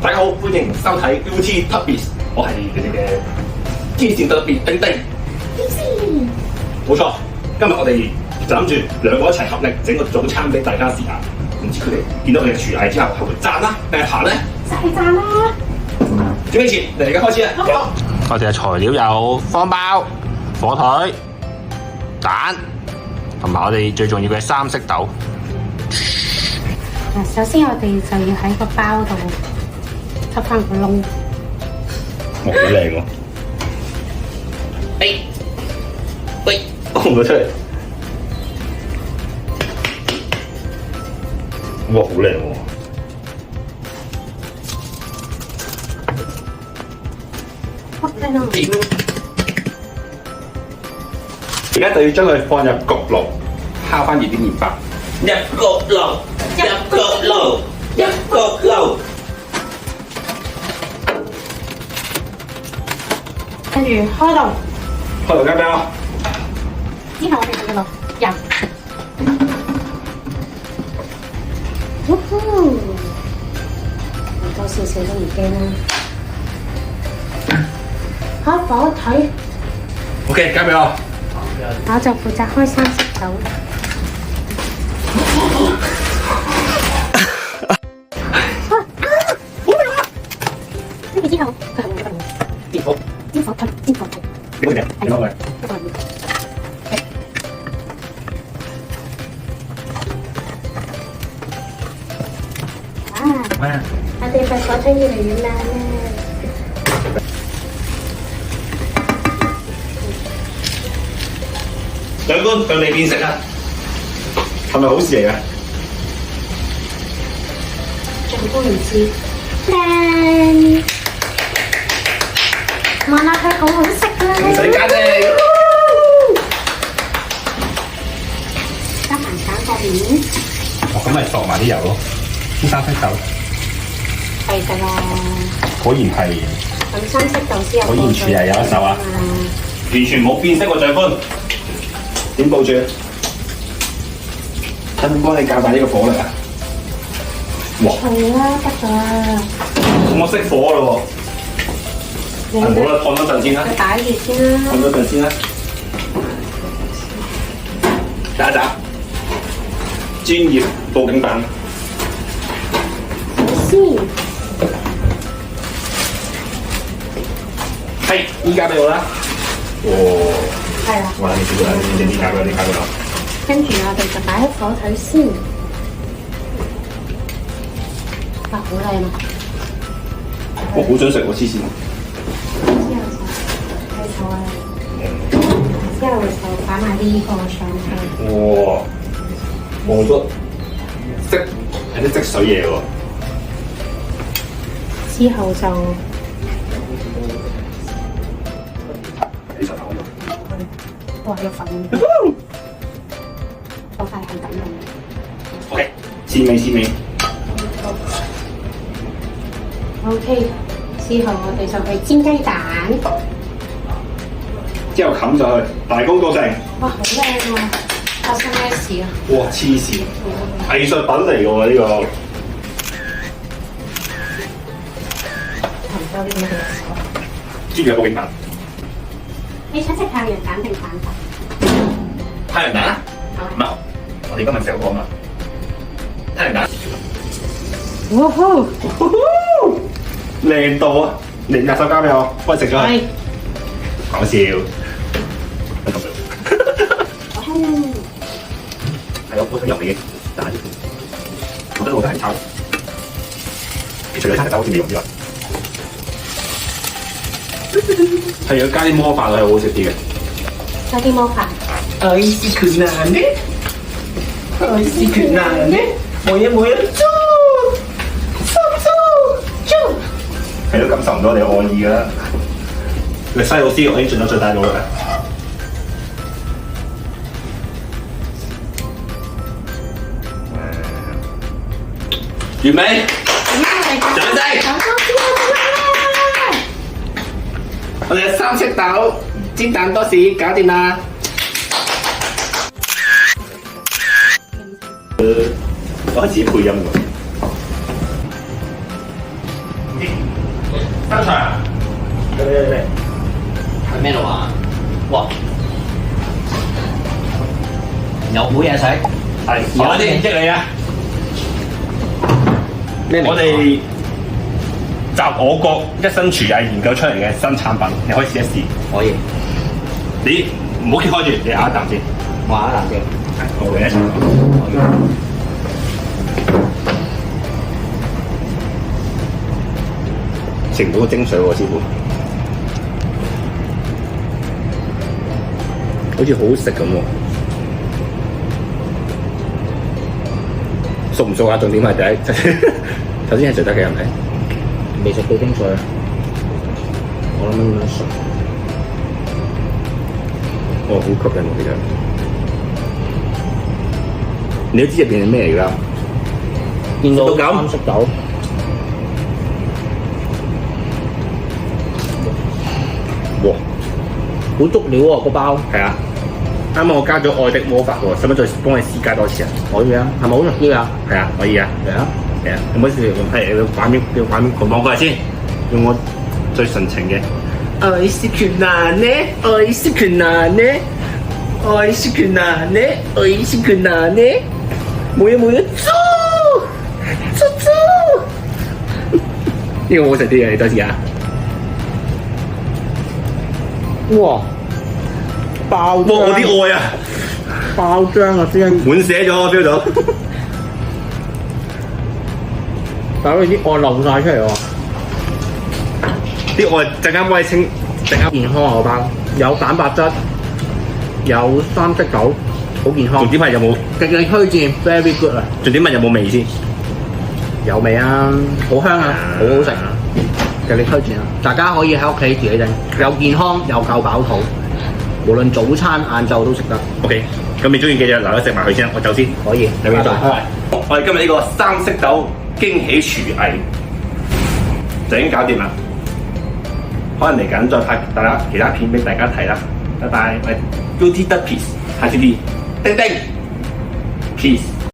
大家好，歡迎收睇 UT Tubbies，我係你哋嘅天線特別丁丁。冇錯，今日我哋就諗住兩個一齊合力整個早餐俾大家試下。唔知佢哋見到我哋嘅廚藝之後係會讚啦定係彈咧？實係讚啦！準備前，嚟而家開始啦！好，我哋嘅材料有方包、火腿、蛋，同埋我哋最重要嘅三色豆。嗱，首先我哋就要喺個包度吸翻個窿。哇，好靚喎！喂，紅咗出嚟。哇，好靚喎！而家就要將佢放入焗爐，烤翻熱啲麵包。入焗爐，入焗爐，入焗爐。跟住開爐，開爐加咩啊？之後我哋就落油。多少少都唔驚啦。開火腿， OK，交俾我。我就負責開三色豆。跟住之後，佢係會點？煎火，煎火腿，煎火腿。你嗰隻，你攞佢。哇！我哋塊火腿越嚟越爛啦。長官向你變色啊，係咪好事嚟嘅？長官唔知。靚！麻辣佢好好食啦。唔使加啫。加埋蛋個面。哦，咁咪索埋啲油咯。啲三色豆。係㗎啦。果然係。咁三色豆先有。果然廚藝有一手啊！完全冇變色喎，長官。點報住？使唔使幫你較大呢個火力啊？哇！係啦，得㗎啦。咁我熄火啦喎。係冇啦，燙多陣先啦。佢打熱先啦。燙多陣先啦。打一打。專業報警版。先。係，依家俾我啦。哦。係啦。哇！你搞佢，你搞佢，你搞佢啦。跟住我哋就擺喺火腿先。哇！好靚啊！我好想食喎，黐線。之後就擺埋呢個上去。哇！望咗積有啲積水嘢喎。之後就哇有粉，我塊係咁樣。OK，試味試味。OK，之後我哋就去煎雞蛋。之後冚上去，大功告成。哇，好靚啊！發生咩事啊？哇！黐線，藝術品嚟㗎喎呢個。杭州啲咩？專業報警版。你想食太陽蛋定蛋白？太陽蛋啊？唔係，我哋今日食嗰個嘛。太陽蛋。哇呼！靚到啊！你入手交俾我，幫你食咗佢。講笑。係咯，我想入你嘅蛋，我覺得我真係抄。你除咗生豆好似未用之外，係要加啲魔法落去好食啲嘅。加啲魔法。愛是困難的，愛是困難的，冇嘢做，做。係都感受唔到你嘅愛意㗎啦。你西老師，我已經盡咗最大努力啦。完美，掌聲！我哋嘅三色豆煎蛋多士搞掂啦。我開始配音喎。翻場。嚟。係咩路啊？哇！有好嘢食，係，我啲唔識你啊！我哋集我國一身廚藝研究出嚟嘅新產品，你可以試一試。可以，你唔好揭開住，你咬一啖先。我咬一啖先。係，我哋一齊講。食唔到個精髓喎，師傅。好似好好食咁喎。熟唔熟啊？重點係第一，頭先係食得嘅係咪？未食到精髓，我諗應該熟。哦，好吸引喎，其實。你都知入邊係咩嚟㗎？見到食到咁三色豆，哇！好足料喎個包。係啊，啱啱我加咗愛的魔法喎，使唔使再幫你試加多次啊？可以啊，係咪好食啲啊？係啊，可以啊。嚟啊！係啊，有冇試係你畫面望過嚟先，用我最純情嘅。愛是困難呢，愛是困難呢，愛是困難呢，愛是困難呢，冇嘢，豬，呢個好食啲嘅，你多試下。哇！爆哇！我啲愛啊，爆漿啊，先滿寫咗我 feel 到。但係啲愛流晒出嚟喎。啲愛陣間幫你清，陣間健康啊個包，有蛋白質，有三色豆，好健康。重點係有冇？極力推薦 ，very good 啊！重點問有冇味先？有味啊，好香啊，好好食啊！極力推薦啊！大家可以喺屋企自己整，又健康又夠飽肚，無論早餐、晏晝都食得。 OK，咁你中意嘅嘢留咗食埋佢先，我走先。可以，有冇做？拜拜我哋今日呢個三色豆驚喜廚藝就已經搞掂啦。可能嚟緊再拍大家其他片俾大家睇啦。拜拜，喂 ，Beauty Duck Peace，下次見，叮叮，Peace。